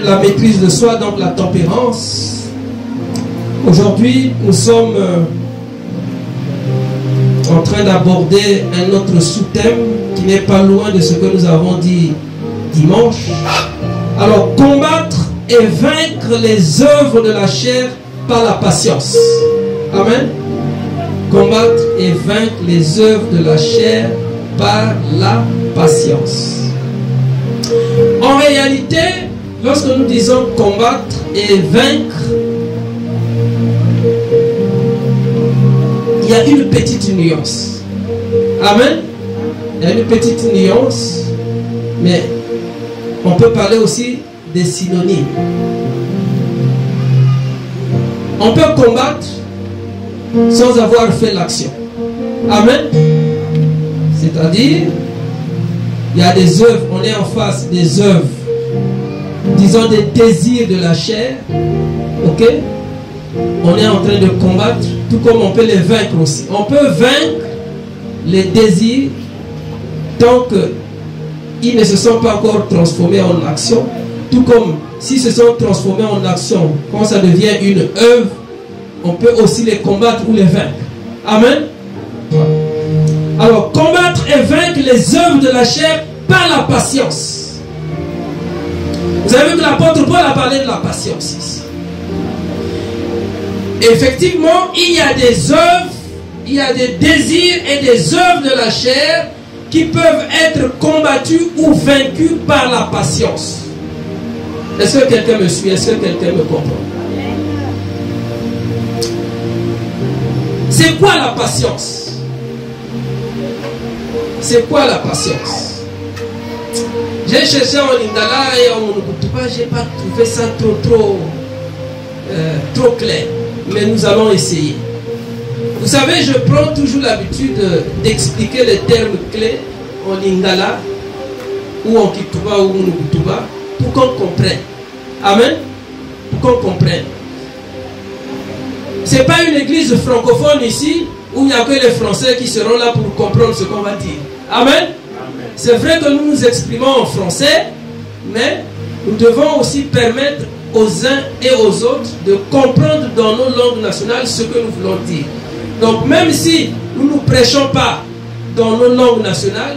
La maîtrise de soi, donc la tempérance. Aujourd'hui, nous sommes en train d'aborder un autre sous-thème qui n'est pas loin de ce que nous avons dit dimanche. Alors, combattre et vaincre les œuvres de la chair par la patience. Amen. Combattre et vaincre les œuvres de la chair par la patience. En réalité, lorsque nous disons combattre et vaincre, il y a une petite nuance. Amen. Il y a une petite nuance, mais on peut parler aussi des synonymes. On peut combattre sans avoir fait l'action. Amen. C'est-à-dire, il y a des œuvres, on est en face des œuvres, disons des désirs de la chair. Ok? On est en train de combattre, tout comme on peut les vaincre aussi. On peut vaincre les désirs tant qu'ils ne se sont pas encore transformés en action. Tout comme s'ils se sont transformés en action, quand ça devient une œuvre, on peut aussi les combattre ou les vaincre. Amen. Alors, combattre et vaincre les œuvres de la chair par la patience. Vous avez vu que l'apôtre Paul a parlé de la patience ici. Effectivement, il y a des œuvres, il y a des désirs et des œuvres de la chair qui peuvent être combattus ou vaincus par la patience. Est-ce que quelqu'un me suit? Est-ce que quelqu'un me comprend? C'est quoi la patience? C'est quoi la patience? J'ai cherché en lingala et en monokutuba, je n'ai pas trouvé ça trop clair. Mais nous allons essayer. Vous savez, je prends toujours l'habitude d'expliquer les termes clés en lingala ou en kituba ou en monokutuba pour qu'on comprenne. Amen. Pour qu'on comprenne. Ce n'est pas une église francophone ici où il n'y a que les Français qui seront là pour comprendre ce qu'on va dire. Amen. C'est vrai que nous nous exprimons en français, mais nous devons aussi permettre aux uns et aux autres de comprendre dans nos langues nationales ce que nous voulons dire. Donc même si nous ne prêchons pas dans nos langues nationales,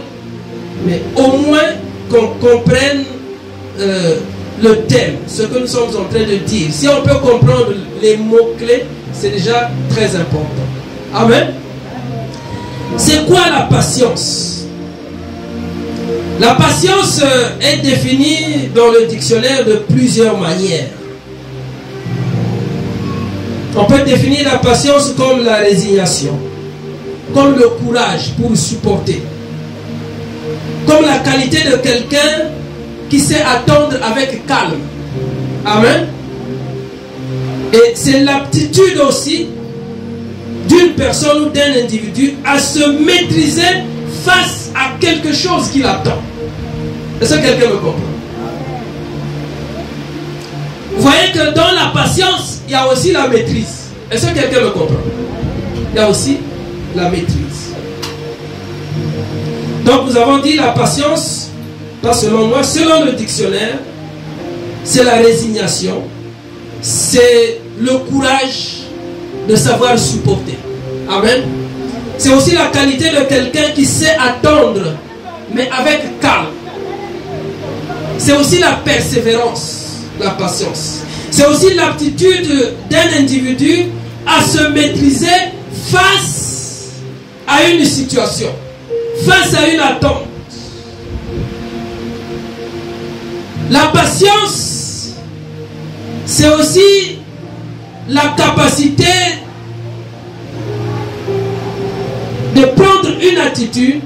mais au moins qu'on comprenne le thème, ce que nous sommes en train de dire. Si on peut comprendre les mots-clés, c'est déjà très important. Amen. C'est quoi la patience? La patience est définie dans le dictionnaire de plusieurs manières. On peut définir la patience comme la résignation, comme le courage pour supporter, comme la qualité de quelqu'un qui sait attendre avec calme. Amen. Et c'est l'aptitude aussi d'une personne ou d'un individu à se maîtriser face à quelque chose qui l'attend. Est-ce que quelqu'un me comprend? Vous voyez que dans la patience, il y a aussi la maîtrise. Est-ce que quelqu'un me comprend? Il y a aussi la maîtrise. Donc nous avons dit la patience, pas selon moi, selon le dictionnaire, c'est la résignation, c'est le courage de savoir supporter. Amen. C'est aussi la qualité de quelqu'un qui sait attendre, mais avec calme. C'est aussi la persévérance, la patience. C'est aussi l'aptitude d'un individu à se maîtriser face à une situation, face à une attente. La patience, c'est aussi la capacité de prendre une attitude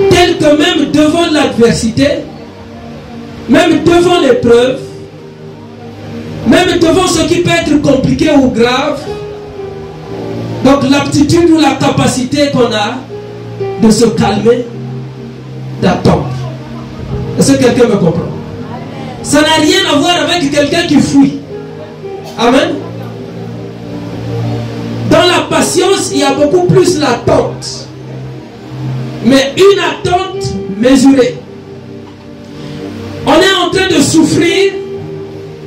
telle que même devant l'adversité, même devant l'épreuve, même devant ce qui peut être compliqué ou grave, donc l'aptitude ou la capacité qu'on a de se calmer, d'attendre. Est-ce que quelqu'un me comprend? Ça n'a rien à voir avec quelqu'un qui fuit. Amen. Dans la patience, il y a beaucoup plus l'attente. Mais une attente mesurée. On est en train de souffrir,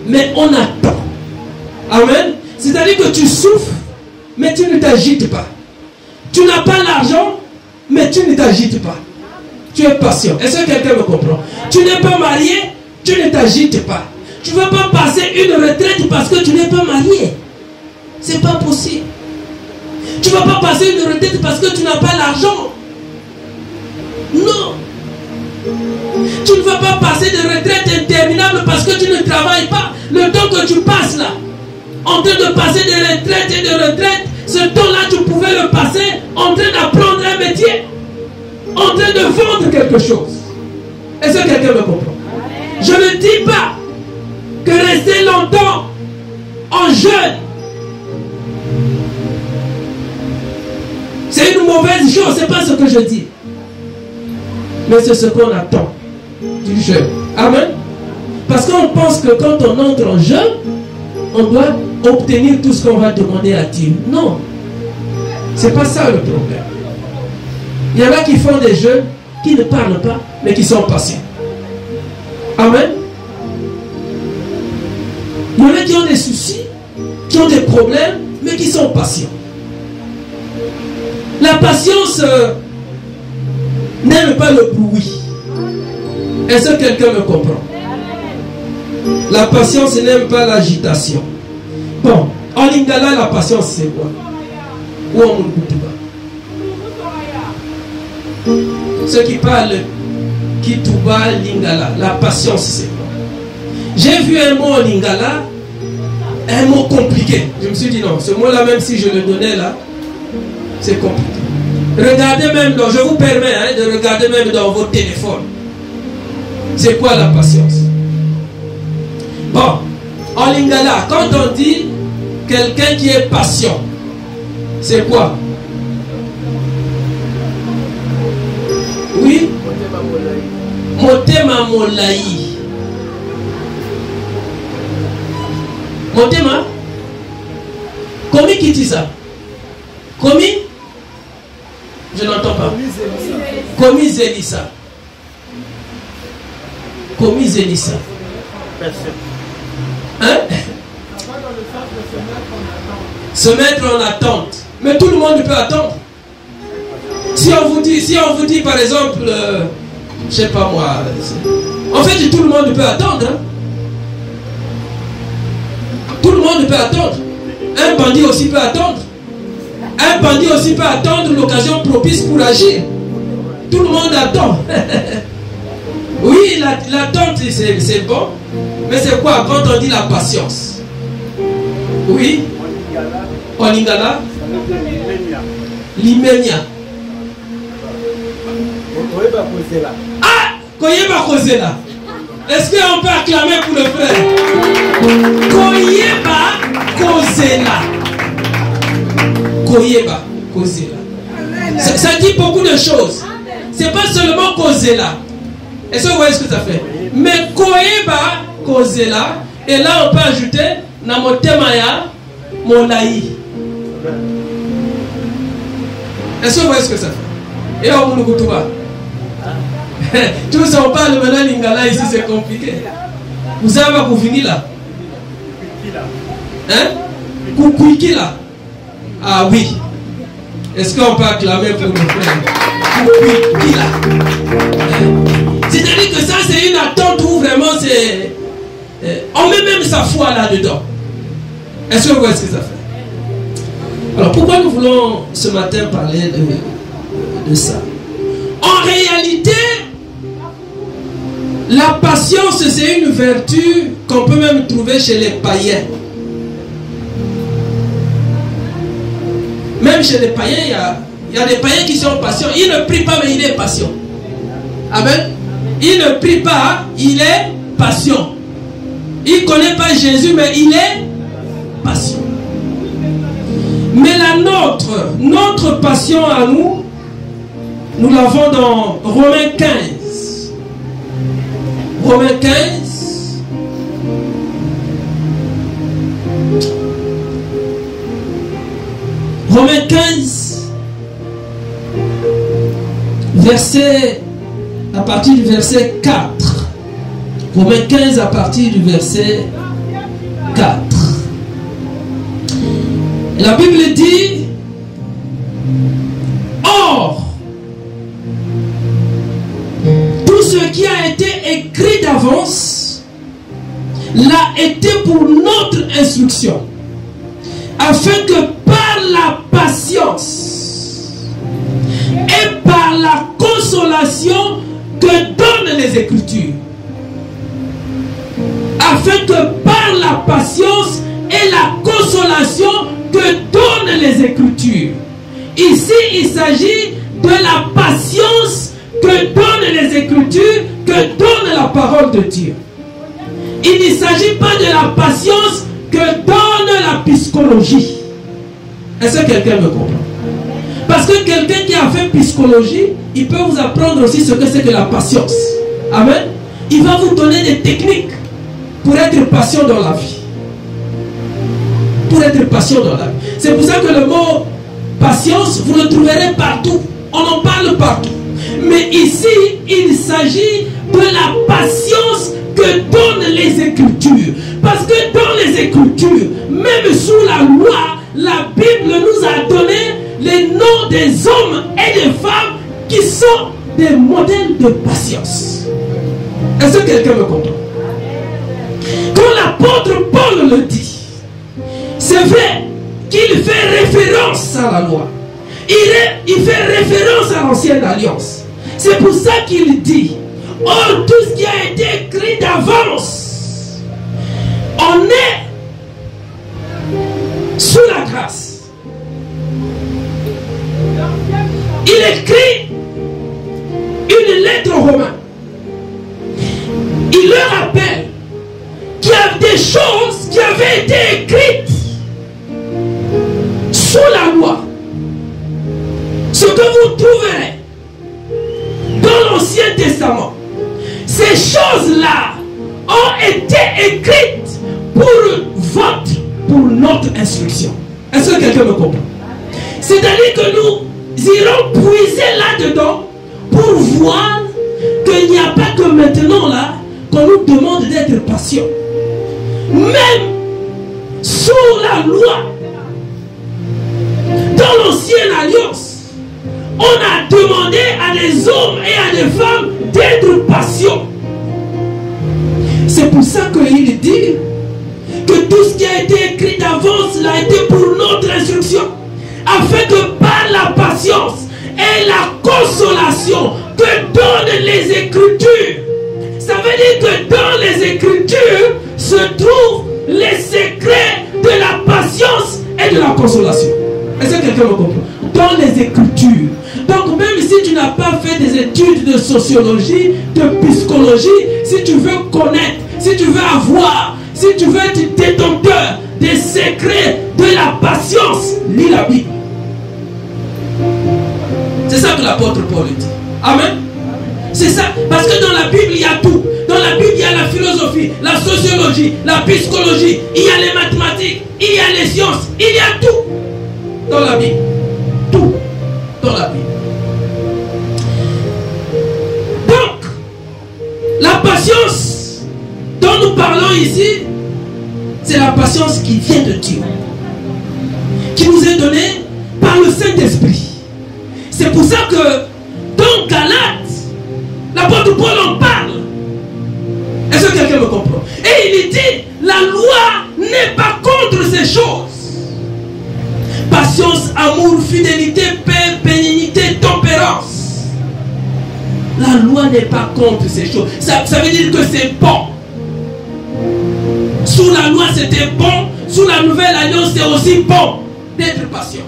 mais on attend. Amen. C'est-à-dire que tu souffres, mais tu ne t'agites pas. Tu n'as pas l'argent, mais tu ne t'agites pas. Tu es patient. Est-ce que quelqu'un me comprend? Tu n'es pas marié, tu ne t'agites pas. Tu ne veux pas passer une retraite parce que tu n'es pas marié. C'est pas possible. Tu ne veux pas passer une retraite parce que tu n'as pas l'argent. Non. Tu ne veux pas passer de retraite interminable parce que tu ne travailles pas. Le temps que tu passes là, en train de passer de retraite et de retraite, ce temps-là, tu pouvais le passer en train d'apprendre un métier, en train de vendre quelque chose. Est-ce que quelqu'un me comprend? Je ne dis pas que rester longtemps en jeûne, c'est une mauvaise chose, c'est pas ce que je dis. Mais c'est ce qu'on attend du jeûne. Amen. Parce qu'on pense que quand on entre en jeûne, on doit obtenir tout ce qu'on va demander à Dieu. Non. C'est pas ça le problème. Il y en a qui font des jeûnes, qui ne parlent pas, mais qui sont patients. Amen. Il y en a qui ont des soucis, qui ont des problèmes, mais qui sont patients. La patience n'aime pas le bruit. Est-ce que quelqu'un me comprend? La patience n'aime pas l'agitation. Bon, en lingala, la patience c'est quoi? Ou en Mungkutuba? Ceux qui parlent Kituba, lingala, la patience c'est quoi? J'ai vu un mot en lingala, un mot compliqué. Je me suis dit non, ce mot-là, même si je le donnais là, c'est compliqué. Regardez même, je vous permets de regarder même dans votre téléphone. C'est quoi la patience? Bon, en lingala, quand on dit quelqu'un qui est patient, c'est quoi? Oui? Motema molai. Motema? Comment qui dit ça? Comment? Je n'entends pas. Commis Zélissa. Commis Zélissa. Hein? Se mettre en attente. Mais tout le monde peut attendre. Si on vous dit par exemple, je sais pas moi, en fait tout le monde peut attendre. Hein? Tout le monde peut attendre. Un bandit aussi peut attendre. Un bandit aussi peut attendre l'occasion propice pour agir. Tout le monde attend. Oui, l'attente c'est bon. Mais c'est quoi quand on dit la patience? Oui. En lingala? Limenia. Ah! Koyeba Kozela. Est-ce qu'on peut acclamer pour le frère? Koyeba Kozela. Koyeba Kozela. Ça dit beaucoup de choses. C'est pas seulement Kozela. Est-ce que vous voyez ce que ça fait? Mais Koyeba Kozela. Et là on peut ajouter Namotemaya Molai. Est-ce que vous voyez ce que ça fait? Et on nous goûte pas. Tous on parle maintenant lingala ici, c'est compliqué. Vous savez vous finir là? Hein? Kukuiki là? Ah oui. Est-ce qu'on peut acclamer pour le frère? Kukuiki là. C'est-à-dire que ça c'est une attente où vraiment c'est... on met même sa foi là-dedans. Est-ce que vous voyez ce que ça fait? Alors pourquoi nous voulons ce matin parler de ça? En réalité, la patience c'est une vertu qu'on peut même trouver chez les païens. Même chez les païens, il y a des païens qui sont patients. Il ne prie pas mais il est patient. Amen. Il ne prie pas, il est patient. Il ne connaît pas Jésus mais il est patient. Mais notre passion à nous, nous l'avons dans Romains 15. Romains 15. Romains 15, à partir du verset 4. Romains 15 à partir du verset 4. La Bible dit: or, tout ce qui a été écrit d'avance l'a été pour notre instruction, afin que par la patience et par la consolation que donnent les Écritures, afin que par la patience et la consolation que donnent les Écritures. Ici, il s'agit de la patience que donnent les Écritures, que donne la parole de Dieu. Il ne s'agit pas de la patience que donne la psychologie. Est-ce que quelqu'un me comprend? Parce que quelqu'un qui a fait psychologie, il peut vous apprendre aussi ce que c'est que la patience. Amen. Il va vous donner des techniques pour être patient dans la vie. Pour être patient dans la vie. C'est pour ça que le mot patience, vous le trouverez partout. On en parle partout. Mais ici, il s'agit de la patience que donnent les Écritures. Parce que dans les Écritures, même sous la loi, la Bible nous a donné les noms des hommes et des femmes qui sont des modèles de patience. Est-ce que quelqu'un me comprend? Quand l'apôtre Paul le dit, c'est vrai qu'il fait référence à la loi. Il fait référence à l'ancienne alliance. C'est pour ça qu'il dit: or, tout ce qui a été écrit d'avance, on est sous la grâce. Il écrit une lettre aux Romains. Il leur rappelle qu'il y a des choses qui avaient été écrites sous la loi. Ce que vous trouverez dans l'Ancien Testament, ces choses-là ont été écrites pour notre instruction. Est-ce que quelqu'un me comprend? C'est-à-dire que nous irons puiser là-dedans pour voir qu'il n'y a pas que maintenant là qu'on nous demande d'être patient. Même sous la loi, dans l'ancienne alliance, on a demandé à des hommes et à des femmes d'être patients. C'est pour ça qu'il dit que tout ce qui a été écrit d'avance l'a été pour notre instruction, afin que par la patience et la consolation que donnent les Écritures, ça veut dire que dans les Écritures se trouvent les secrets de la patience et de la consolation. Est-ce que quelqu'un me comprend? Dans les Écritures. Donc même si tu n'as pas fait des études de sociologie, de psychologie, si tu veux connaître, si tu veux avoir, si tu veux être détenteur des secrets de la patience, lis la Bible. C'est ça que l'apôtre Paul dit. Amen. C'est ça. Parce que dans la Bible, il y a tout. Dans la Bible, il y a la philosophie, la sociologie, la psychologie, il y a les mathématiques, il y a les sciences, il y a tout dans la Bible. Tout dans la Bible. Donc, la patience dont nous parlons ici, c'est la patience qui vient de Dieu, qui nous est donnée par le Saint-Esprit. C'est pour ça que dans Galates, l'apôtre Paul en parle. Est-ce que quelqu'un me comprend? Et il dit, la loi n'est pas contre ces choses. Patience, amour, fidélité, paix, bénignité, tempérance. La loi n'est pas contre ces choses. Ça veut dire que c'est bon. Sous la loi c'était bon. Sous la nouvelle alliance c'est aussi bon d'être patient.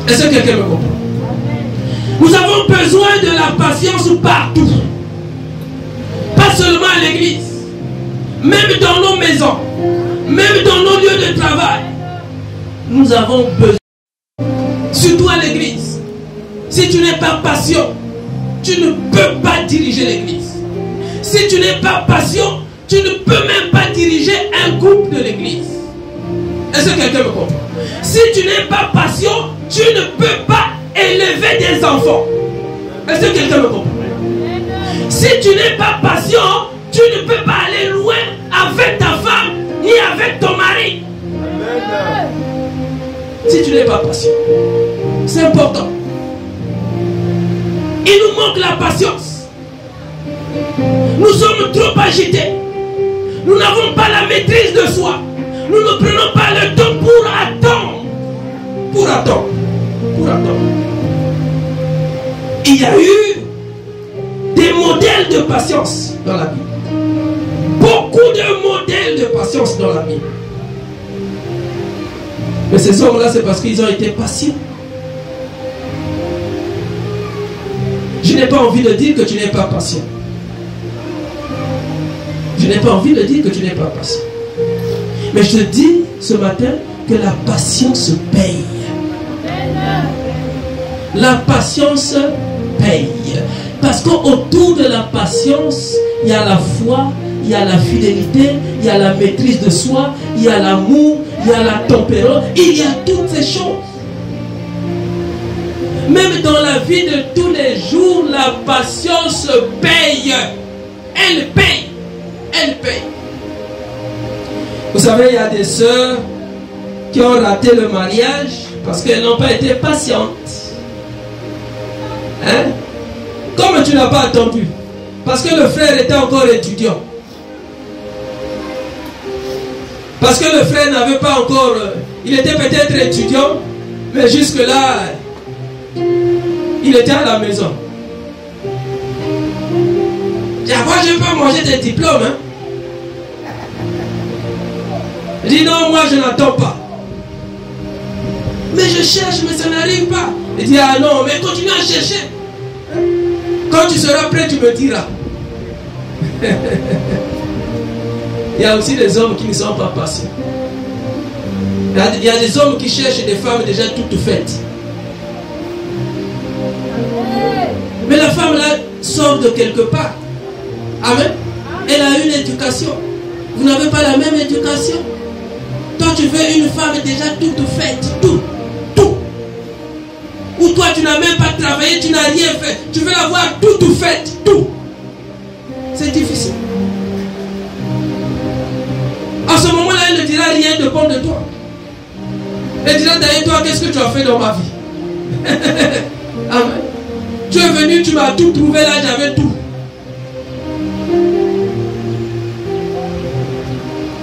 Est-ce que quelqu'un me comprend? Nous avons besoin de la patience partout. Pas seulement à l'église. Même dans nos maisons. Même dans nos lieux de travail. Nous avons besoin. Surtout à l'église. Si tu n'es pas patient, tu ne peux pas diriger l'église. Si tu n'es pas patient, tu ne peux même pas diriger un groupe de l'église. Est-ce que quelqu'un me comprend? Si tu n'es pas patient, tu ne peux pas élever des enfants. Est-ce que quelqu'un me comprend? Si tu n'es pas patient, tu ne peux pas aller loin avec ta femme ni avec ton mari. Si tu n'es pas patient, c'est important. Il nous manque la patience. Nous sommes trop agités. Nous n'avons pas la maîtrise de soi. Nous ne prenons pas le temps pour attendre. Pour attendre. Pour attendre. Il y a eu des modèles de patience dans la Bible. Beaucoup de modèles de patience dans la Bible. Mais ces hommes-là, c'est parce qu'ils ont été patients. Je n'ai pas envie de dire que tu n'es pas patient. Je n'ai pas envie de dire que tu n'es pas patient. Mais je te dis ce matin que la patience paye. La patience paye. Parce qu'autour de la patience, il y a la foi, il y a la fidélité, il y a la maîtrise de soi, il y a l'amour, il y a la tempérance, il y a toutes ces choses. Même dans la vie de tous les jours, la patience paye. Elle paye. Elle paye. Vous savez, il y a des sœurs qui ont raté le mariage parce qu'elles n'ont pas été patientes. Hein? Comme tu n'as pas attendu. Parce que le frère était encore étudiant. Parce que le frère n'avait pas encore... il était peut-être étudiant, mais jusque-là, il était à la maison. Moi, je peux manger des diplômes. Hein? Il dit non, moi je n'attends pas. Mais je cherche, mais ça n'arrive pas. Il dit ah non, mais continue à chercher. Quand tu seras prêt, tu me diras. Il y a aussi des hommes qui ne sont pas patients. Il y a des hommes qui cherchent des femmes déjà toutes faites. Mais la femme là sort de quelque part. Amen. Elle a une éducation. Vous n'avez pas la même éducation. Toi tu veux une femme déjà toute faite. Tout. Ou toi tu n'as même pas travaillé, tu n'as rien fait. Tu veux la voir toute faite. Tout. C'est difficile. À ce moment-là, elle ne dira rien de bon de toi. Elle dira d'ailleurs toi, qu'est-ce que tu as fait dans ma vie? Amen. Tu es venu, tu m'as tout trouvé là, j'avais tout.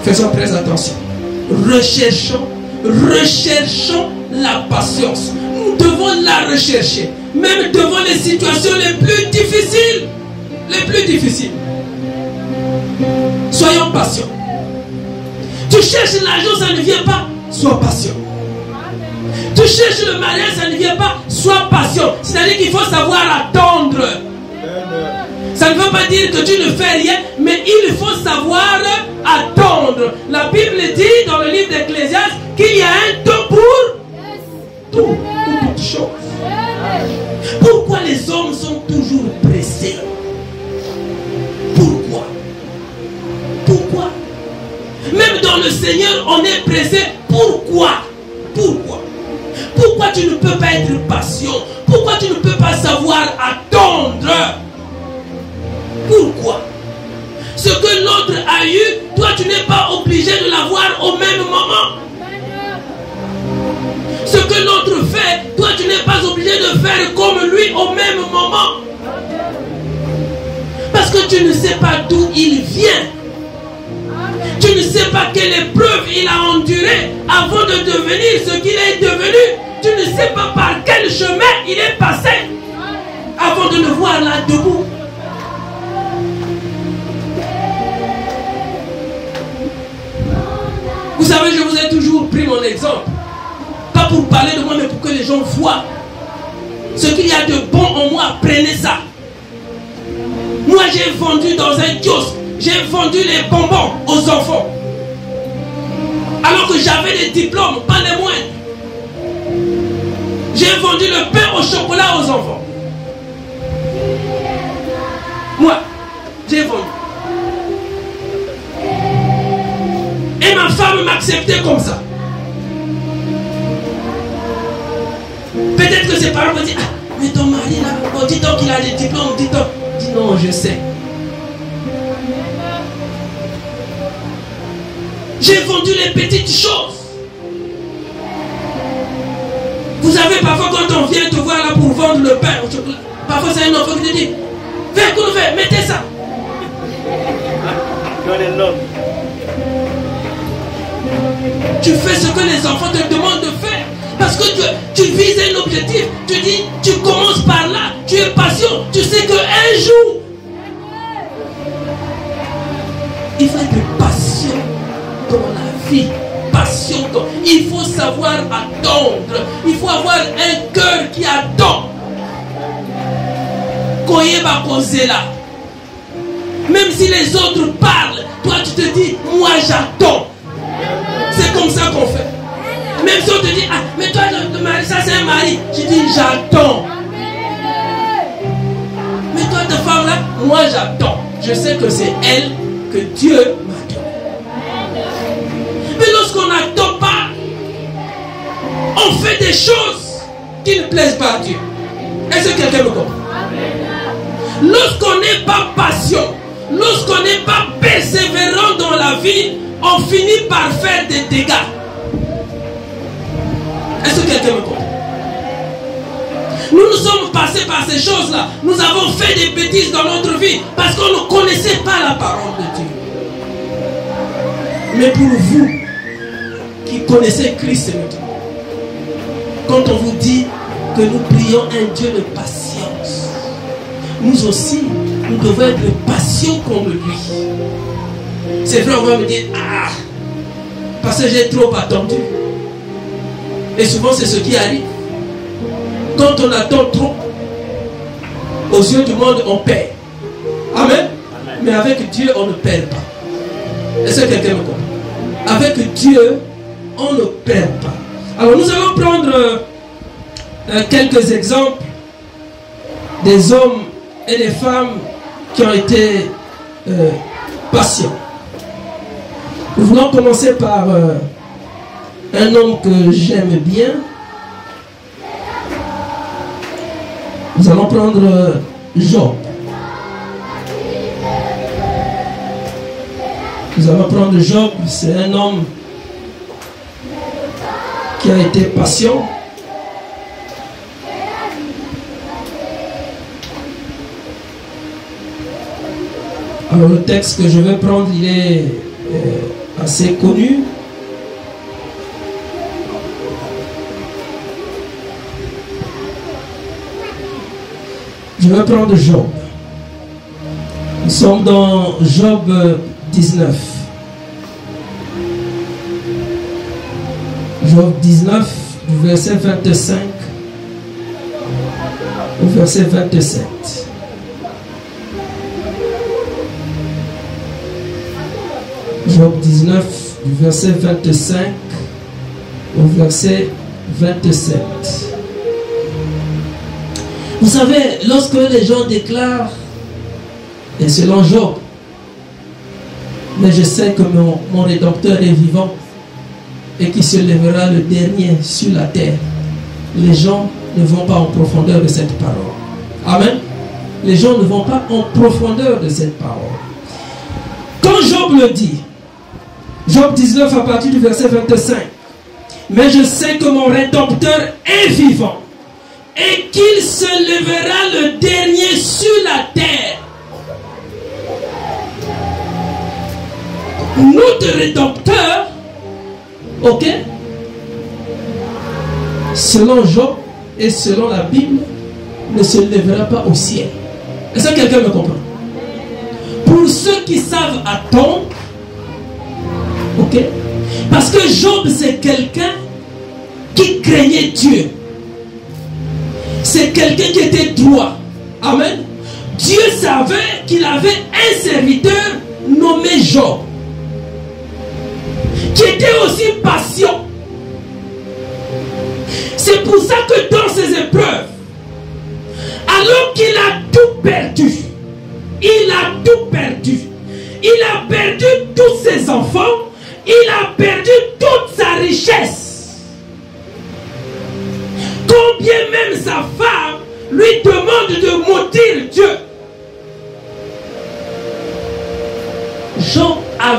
Faisons très attention. Recherchons la patience. Nous devons la rechercher. Même devant les situations les plus difficiles. Les plus difficiles. Soyons patients. Tu cherches l'argent, ça ne vient pas. Sois patient. Tu cherches le mariage, ça ne vient pas. Sois patient. C'est-à-dire qu'il faut savoir attendre. Ça ne veut pas dire que tu ne fais rien, mais il faut savoir attendre. La Bible dit dans le livre d'Ecclésiaste qu'il y a un temps pour toutes choses. Pourquoi les hommes sont toujours pressés? Pourquoi? Même dans le Seigneur, on est pressé. Pourquoi tu ne peux pas être patient? Pourquoi tu ne peux pas savoir attendre? Pourquoi? Ce que l'autre a eu, toi tu n'es pas obligé de l'avoir au même moment. Ce que l'autre fait, toi tu n'es pas obligé de faire comme lui au même moment. Parce que tu ne sais pas d'où il vient. Tu ne sais pas quelle épreuve il a enduré avant de devenir ce qu'il est devenu. Tu ne sais pas par quel chemin il est passé avant de le voir là debout. Vous savez, je vous ai toujours pris mon exemple. Pas pour parler de moi, mais pour que les gens voient ce qu'il y a de bon en moi. Prenez ça. Moi, j'ai vendu dans un kiosque. J'ai vendu les bonbons aux enfants. Alors que j'avais des diplômes, pas les moindres. J'ai vendu le pain au chocolat aux enfants. Moi, j'ai vendu. Et ma femme m'acceptait comme ça. Peut-être que ses parents vont dire, ah, mais ton mari là, bon, dis donc qu'il a des diplômes, dis donc. Dis non, je sais. J'ai vendu les petites choses. Vous savez, parfois quand on vient te voir là pour vendre le pain au chocolat, parfois c'est un enfant qui te dit, fais, mettez ça. Tu fais ce que les enfants te demandent de faire. Parce que tu vises un objectif. Tu dis, tu commences par là. Tu es patient. Tu sais qu'un jour, il faut être patient dans la vie. Patient. Il faut savoir attendre. Il faut avoir un cœur qui attend. Koyeba Kozela. Même si les autres parlent, toi tu te dis, moi j'attends. C'est comme ça qu'on fait. Même si on te dit, ah, mais toi, le mari, ça c'est un mari. Je dis, j'attends. Mais toi, ta femme là, moi j'attends. Je sais que c'est elle que Dieu m'a donnée. Mais lorsqu'on n'attend pas, on fait des choses qui ne plaisent pas à Dieu. Est-ce que quelqu'un me comprend? Lorsqu'on n'est pas patient, lorsqu'on n'est pas persévérant dans la vie, on finit par faire des dégâts. Est-ce que quelqu'un me comprend? Nous sommes passés par ces choses-là. Nous avons fait des bêtises dans notre vie parce qu'on ne connaissait pas la parole de Dieu. Mais pour vous qui connaissez Christ maintenant, quand on vous dit que nous prions un Dieu de patience, nous aussi, nous devons être patients comme lui. C'est vrai, on va me dire, ah, parce que j'ai trop attendu. Et souvent, c'est ce qui arrive. Quand on attend trop, aux yeux du monde, on perd. Amen. Mais avec Dieu, on ne perd pas. Est-ce que quelqu'un me comprend? Avec Dieu, on ne perd pas. Alors, nous allons prendre quelques exemples des hommes et des femmes qui ont été patients. Nous voulons commencer par un homme que j'aime bien. Nous allons prendre Job. Nous allons prendre Job. C'est un homme qui a été patient. Alors le texte que je vais prendre, il est assez connu. Je vais prendre Job. Nous sommes dans Job 19. Job 19, du verset 25 au verset 27. Job 19, du verset 25 au verset 27. Vous savez, lorsque les gens déclarent, et selon Job, mais je sais que mon Rédempteur est vivant et qu'il se lèvera le dernier sur la terre, les gens ne vont pas en profondeur de cette parole. Amen. Les gens ne vont pas en profondeur de cette parole. Quand Job le dit, Job 19 à partir du verset 25, mais je sais que mon Rédempteur est vivant et qu'il se lèvera le dernier sur la terre. Notre Rédempteur, ok, selon Job et selon la Bible, ne se lèvera pas au ciel. Est-ce que quelqu'un me comprend? Pour ceux qui savent attendre, ok, parce que Job c'est quelqu'un qui craignait Dieu. C'est quelqu'un qui était droit. Amen. Dieu savait qu'il avait un serviteur nommé Job, qui était aussi patient. C'est pour ça que dans ses épreuves, alors qu'il a tout perdu, il a tout perdu. Il a perdu tous ses enfants, il a perdu toute sa richesse. Combien même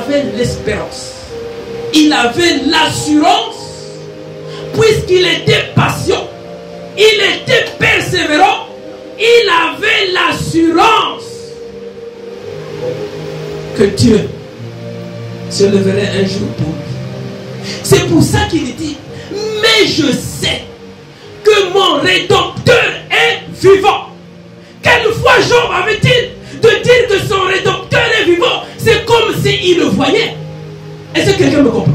avait l'espérance. Il avait l'assurance, puisqu'il était patient, il était persévérant, il avait l'assurance que Dieu se leverait un jour pour lui. C'est pour ça qu'il dit, mais je sais que mon Rédempteur est vivant. Quelquefois Job avait-il de dire que son Rédempteur est vivant? C'est comme s'il le voyait. Est-ce que quelqu'un me comprend?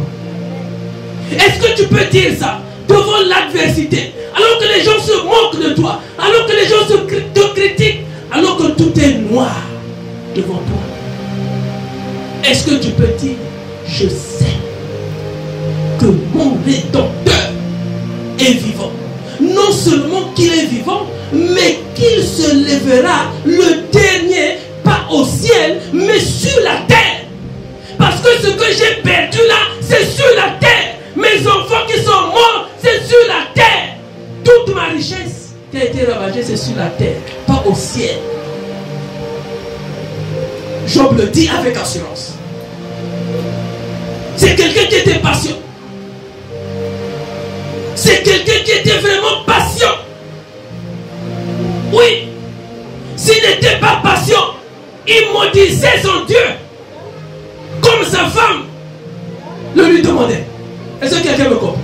Est-ce que tu peux dire ça devant l'adversité, alors que les gens se moquent de toi, alors que les gens te critiquent, alors que tout est noir devant toi? Est-ce que tu peux dire, je sais que mon Rédempteur est vivant? Non seulement qu'il est vivant, mais qu'il se lèvera le dernier, pas au ciel, mais sur la terre. Parce que ce que j'ai perdu là, c'est sur la terre. Mes enfants qui sont morts, c'est sur la terre. Toute ma richesse qui a été ravagée, c'est sur la terre, pas au ciel. Job le dit avec assurance. C'est quelqu'un qui était patient. C'est quelqu'un qui était vraiment patient. Oui. S'il n'était pas patient, il maudissait son Dieu. Comme sa femme le lui demandait. Est-ce que quelqu'un me comprend?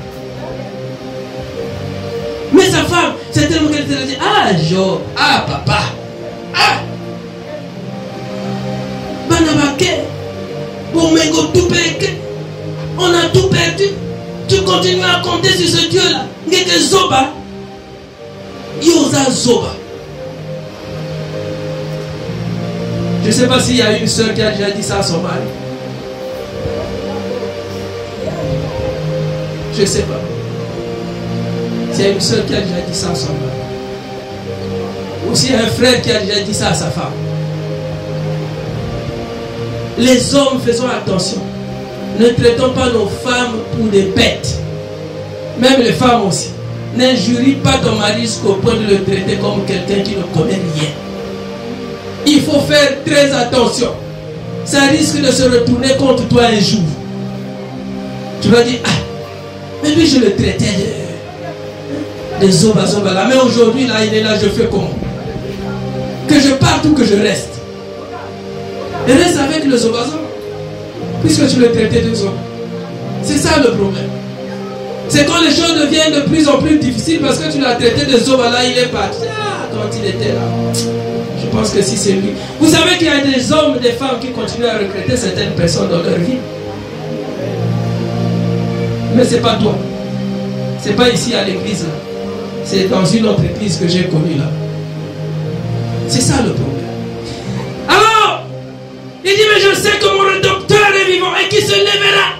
Mais sa femme, c'est tellement qu'elle te dit, ah Job, ah papa, ah Banabake, Bomengo tout perdu, on a tout perdu. Tu continues à compter sur ce Dieu-là. Ngeke Zoba, Yosa Zoba. Je ne sais pas s'il y a une soeur qui a déjà dit ça à son mari. Je ne sais pas. S'il y a une soeur qui a déjà dit ça à son mari. Ou s'il y a un frère qui a déjà dit ça à sa femme. Les hommes, faisons attention. Ne traitons pas nos femmes pour des bêtes. Même les femmes aussi. N'injurie pas ton mari jusqu'au point de le traiter comme quelqu'un qui ne connaît rien. Il faut faire très attention. Ça risque de se retourner contre toi un jour. Tu vas dire, ah, mais lui je le traitais de zoba là. Mais aujourd'hui là, il est là, je fais comment? Que je parte ou que je reste? Et reste avec le zoba. Puisque tu le traitais de zoba. C'est ça le problème. C'est quand les choses deviennent de plus en plus difficiles parce que tu l'as traité de zoba là, il est parti. Ah, quand il était là. Je pense que si c'est lui. Vous savez qu'il y a des hommes, des femmes qui continuent à recruter certaines personnes dans leur vie. Mais ce n'est pas toi. Ce n'est pas ici à l'église là. C'est dans une autre église que j'ai connue là. C'est ça le problème. Alors, il dit, mais je sais que mon Rédempteur est vivant et qu'il se lèvera.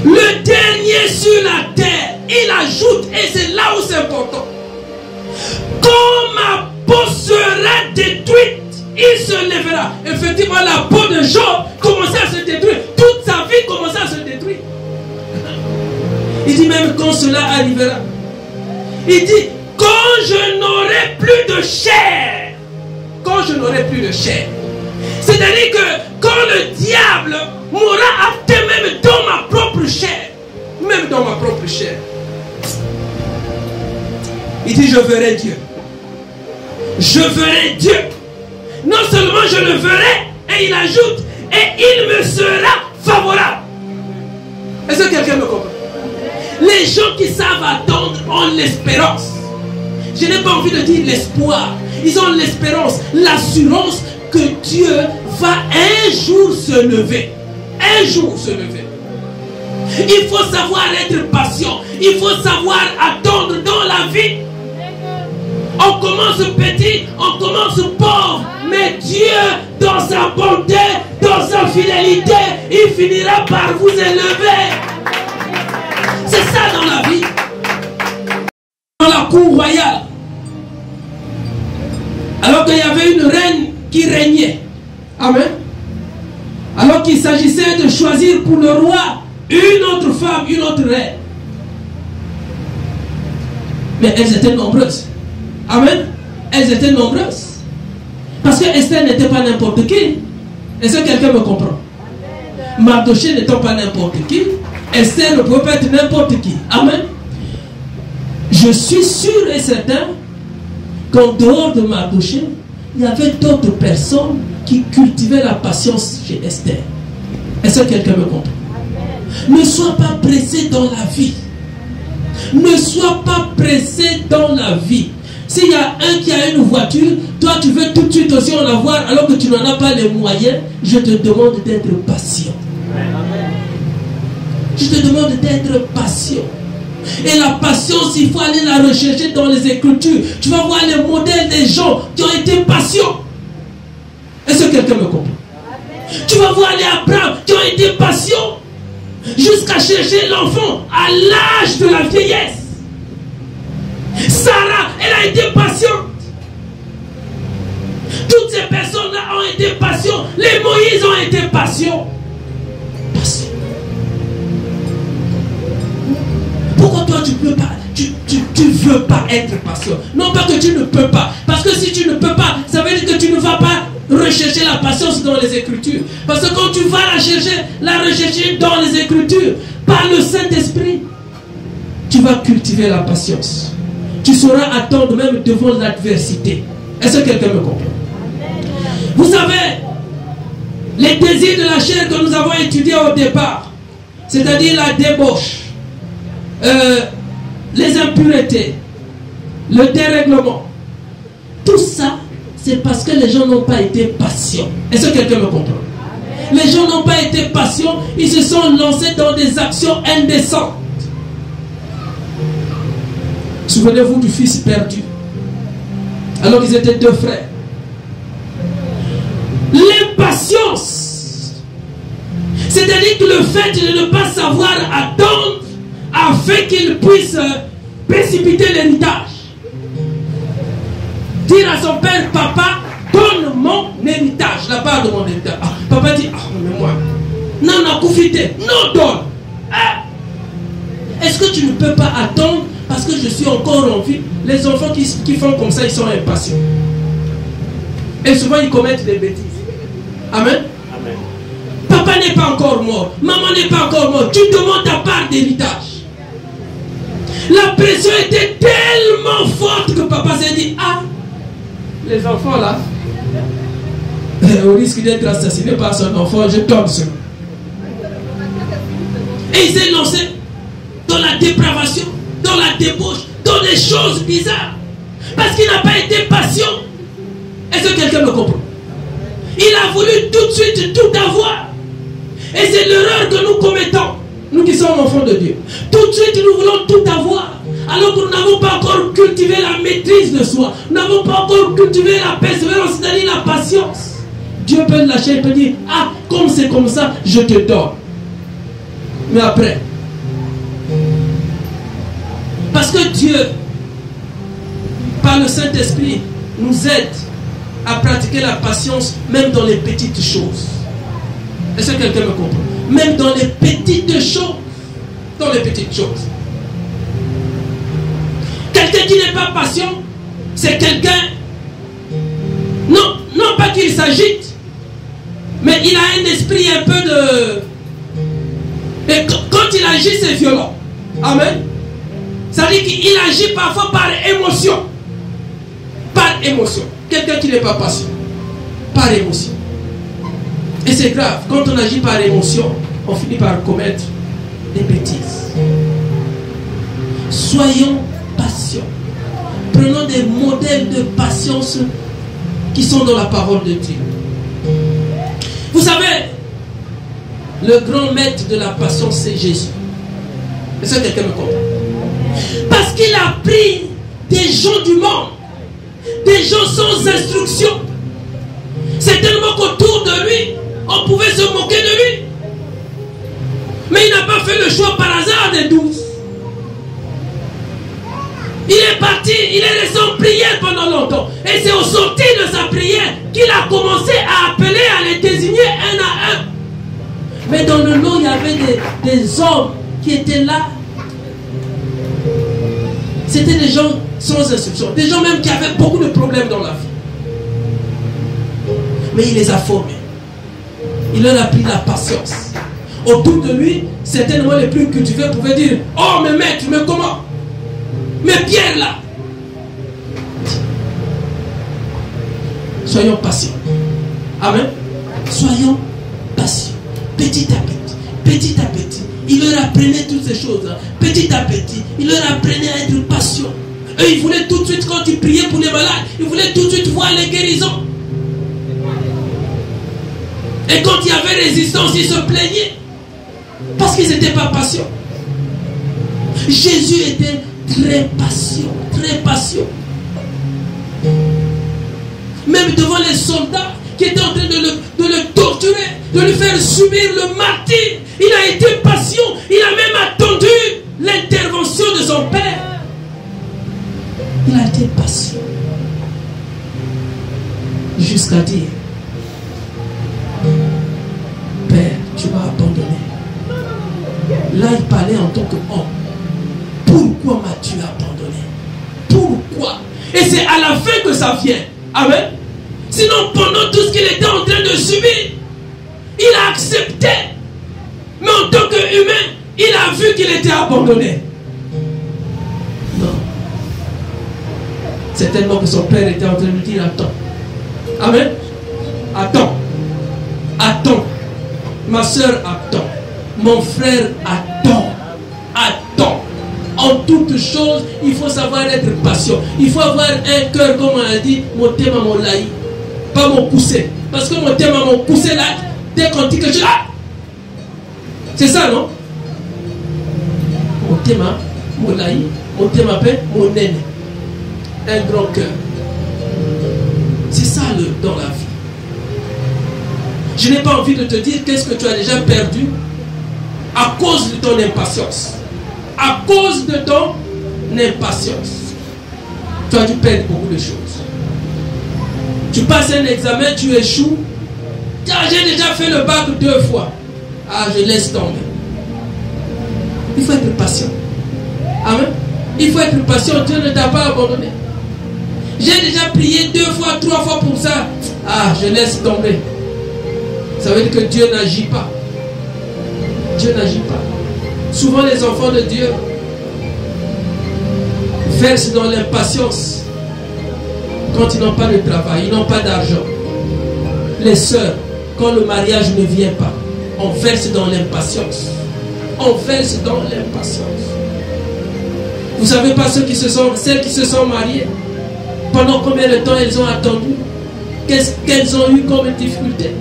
Le dernier sur la terre. Il ajoute, et c'est là où c'est important. Quand ma peau sera détruite, il se lèvera. Effectivement, la peau de Job commençait à se détruire. Toute sa vie commençait à se détruire. Il dit même quand cela arrivera. Il dit, quand je n'aurai plus de chair. Quand je n'aurai plus de chair. C'est-à-dire que quand le diable m'aura atteint même dans ma propre chair. Même dans ma propre chair. Il dit, je verrai Dieu. Je verrai Dieu. Non seulement je le verrai, et il ajoute, et il me sera favorable. Est-ce que quelqu'un me comprend? Les gens qui savent attendre ont l'espérance. Je n'ai pas envie de dire l'espoir. Ils ont l'espérance, l'assurance que Dieu va un jour se lever. Un jour se lever. Il faut savoir être patient. Il faut savoir attendre dans la vie. On commence petit, on commence pauvre. Mais Dieu, dans sa bonté, dans sa fidélité, il finira par vous élever. C'est ça dans la vie. Dans la cour royale. Alors qu'il y avait une reine qui régnait. Amen. Alors qu'il s'agissait de choisir pour le roi une autre femme, une autre reine. Mais elles étaient nombreuses. Amen. Elles étaient nombreuses. Parce que Esther n'était pas n'importe qui. Est-ce que quelqu'un me comprend? Mardochée n'étant pas n'importe qui, Esther ne pouvait pas être n'importe qui. Amen. Je suis sûr et certain qu'en dehors de Mardochée, il y avait d'autres personnes qui cultivaient la patience chez Esther. Est-ce que quelqu'un me comprend? Ne sois pas pressé dans la vie. Ne sois pas pressé dans la vie. S'il y a un qui a une voiture, toi tu veux tout de suite aussi en avoir alors que tu n'en as pas les moyens, je te demande d'être patient. Je te demande d'être patient. Et la patience, il faut aller la rechercher dans les Écritures. Tu vas voir les modèles des gens qui ont été patients. Est-ce que quelqu'un me comprend? Tu vas voir les Abraham qui ont été patients jusqu'à chercher l'enfant à l'âge de la vieillesse. Sarah, elle a été patiente. Toutes ces personnes-là ont été patientes. Les Moïse ont été patients. Patients. Pourquoi toi tu peux pas, tu veux pas être patient? Non pas que tu ne peux pas. Parce que si tu ne peux pas, ça veut dire que tu ne vas pas rechercher la patience dans les Écritures. Parce que quand tu vas la rechercher dans les Écritures, par le Saint-Esprit, tu vas cultiver la patience. Tu sauras attendre même devant l'adversité. Est-ce que quelqu'un me comprend? Vous savez, les désirs de la chair que nous avons étudiés au départ, c'est-à-dire la débauche, les impuretés, le dérèglement, tout ça, c'est parce que les gens n'ont pas été patients. Est-ce que quelqu'un me comprend? Les gens n'ont pas été patients, ils se sont lancés dans des actions indécentes. Souvenez-vous du fils perdu. Alors qu'ils étaient deux frères. L'impatience, c'est-à-dire que le fait de ne pas savoir attendre afin qu'il puisse précipiter l'héritage. Dire à son père, papa, donne mon héritage, la part de mon héritage. Ah, papa dit, ah, mais moi, non, profitez, non, donne. Ah. Est-ce que tu ne peux pas attendre parce que je suis encore en vie? Les enfants qui font comme ça, ils sont impatients. Et souvent, ils commettent des bêtises. Amen. Amen. Papa n'est pas encore mort. Maman n'est pas encore morte. Tu demandes ta part d'héritage. La pression était tellement forte que papa s'est dit, ah, les enfants là, au risque d'être assassiné par son enfant, je tombe sur eux. Et il s'est lancé dans la dépravation, dans la débauche, dans des choses bizarres. Parce qu'il n'a pas été patient. Est-ce que quelqu'un me comprend? Il a voulu tout de suite tout avoir. Et c'est l'erreur que nous commettons, nous qui sommes enfants de Dieu. Tout de suite nous voulons tout avoir, alors que nous n'avons pas encore cultivé la maîtrise de soi. Nous n'avons pas encore cultivé la persévérance, c'est-à-dire la patience. Dieu peut lâcher, il peut dire, ah, comme c'est comme ça, je te donne. Mais après, parce que Dieu, par le Saint-Esprit, nous aide à pratiquer la patience même dans les petites choses. Est-ce que quelqu'un me comprend? Même dans les petites choses. Dans les petites choses. Quelqu'un qui n'est pas patient, c'est quelqu'un, non pas qu'il s'agite, mais il a un esprit un peu de... Et quand il agit, c'est violent. Amen. Ça veut dire qu'il agit parfois par émotion. Par émotion. Quelqu'un qui n'est pas patient. Par émotion. Et c'est grave. Quand on agit par émotion, on finit par commettre des bêtises. Soyons patients. Prenons des modèles de patience qui sont dans la parole de Dieu. Vous savez, le grand maître de la patience, c'est Jésus. Est-ce que quelqu'un me comprend? Parce qu'il a pris des gens du monde, des gens sans instruction. C'est tellement qu'autour de lui, on pouvait se moquer de lui. Mais il n'a pas fait le choix par hasard des 12. Il est parti, il est resté en prière pendant longtemps. Et c'est au sortir de sa prière qu'il a commencé à appeler, à les désigner un à un. Mais dans le lot, il y avait des hommes qui étaient là. C'était des gens sans instruction. Des gens même qui avaient beaucoup de problèmes dans la vie. Mais il les a formés. Il leur a pris la patience. Autour de lui, certainement les plus cultivés pouvaient dire, oh mais maître, mais comment? Mais Pierre là. Soyons patients. Amen. Soyons patients. Petit à petit, il leur apprenait toutes ces choses. Petit à petit, il leur apprenait à être patient. Eux, ils voulaient tout de suite, quand ils priaient pour les malades, ils voulaient tout de suite voir les guérisons. Et quand il y avait résistance, ils se plaignaient. Parce qu'ils n'étaient pas patients. Jésus était très patient. Très patient. Même devant les soldats qui étaient en train de le torturer, de lui faire subir le martyre, il a été patient. Il a même attendu l'intervention de son père. Il a été patient. Jusqu'à dire, Père, tu m'as abandonné. Là, il parlait en tant qu'homme. Pourquoi m'as-tu abandonné? Pourquoi? Et c'est à la fin que ça vient. Amen. Sinon, pendant tout ce qu'il était en train de subir, il a accepté. Mais en tant qu'humain, il a vu qu'il était abandonné. Non. C'est tellement que son père était en train de lui dire, attends. Amen. Attends. Attends. Ma soeur attend. Mon frère attend. Attends. En toutes choses, il faut savoir être patient. Il faut avoir un cœur, comme on a dit, mon thème à mon laï. Pas mon poussé. Parce que mon thème à mon poussé là, dès qu'on dit que je... Ah! C'est ça, non? Mon thème à mon laï, mon thème à mon aîné. Un grand cœur. C'est ça dans la vie. Je n'ai pas envie de te dire qu'est-ce que tu as déjà perdu à cause de ton impatience. À cause de ton impatience. Tu as dû perdre beaucoup de choses. Tu passes un examen, tu échoues. Ah, j'ai déjà fait le bac 2 fois. Ah, je laisse tomber. Il faut être patient. Amen. Il faut être patient. Dieu ne t'a pas abandonné. J'ai déjà prié 2 fois, 3 fois pour ça. Ah, je laisse tomber. Ça veut dire que Dieu n'agit pas. Dieu n'agit pas. Souvent les enfants de Dieu versent dans l'impatience quand ils n'ont pas de travail, ils n'ont pas d'argent. Les sœurs, quand le mariage ne vient pas, on verse dans l'impatience. On verse dans l'impatience. Vous savez pas celles qui se sont mariées, pendant combien de temps elles ont attendu? Qu'est-ce qu'elles ont eu comme difficulté?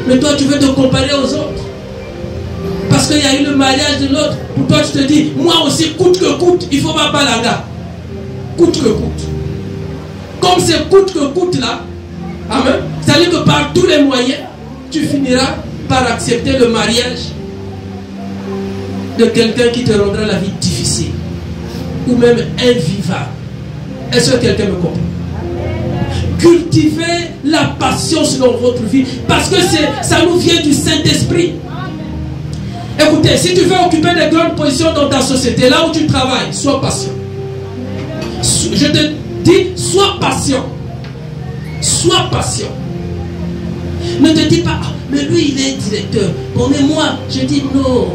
Mais toi tu veux te comparer aux autres. Parce qu'il y a eu le mariage de l'autre. Pour toi tu te dis, moi aussi coûte que coûte, il faut pas balaga. Coûte que coûte. Comme c'est coûte que coûte là, amen, c'est-à-dire que par tous les moyens, tu finiras par accepter le mariage de quelqu'un qui te rendra la vie difficile. Ou même invivable. Est-ce que quelqu'un me comprend? Cultivez la patience dans votre vie. Parce que ça nous vient du Saint-Esprit. Écoutez, si tu veux occuper de grandes positions dans ta société, là où tu travailles, sois patient. Je te dis, sois patient. Sois patient. Ne te dis pas, mais lui il est directeur. Bon, mais moi, je dis non.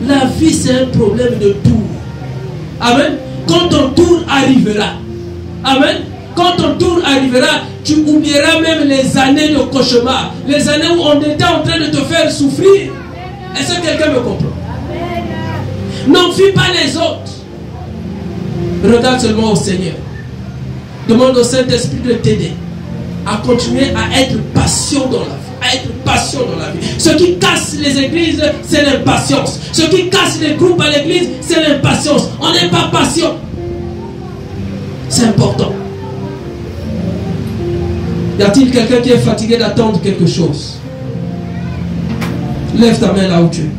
La vie c'est un problème de tour. Amen. Quand ton tour arrivera, amen. Quand ton tour arrivera, tu oublieras même les années de cauchemar. Les années où on était en train de te faire souffrir. Est-ce que quelqu'un me comprend? N'enfuis pas les autres. Regarde seulement au Seigneur. Demande au Saint-Esprit de t'aider à continuer à être patient dans la vie. À être patient dans la vie. Ce qui casse les églises, c'est l'impatience. Ce qui casse les groupes à l'église, c'est l'impatience. On n'est pas patient. C'est important. Y a-t-il quelqu'un qui est fatigué d'attendre quelque chose? Lève ta main là où tu es.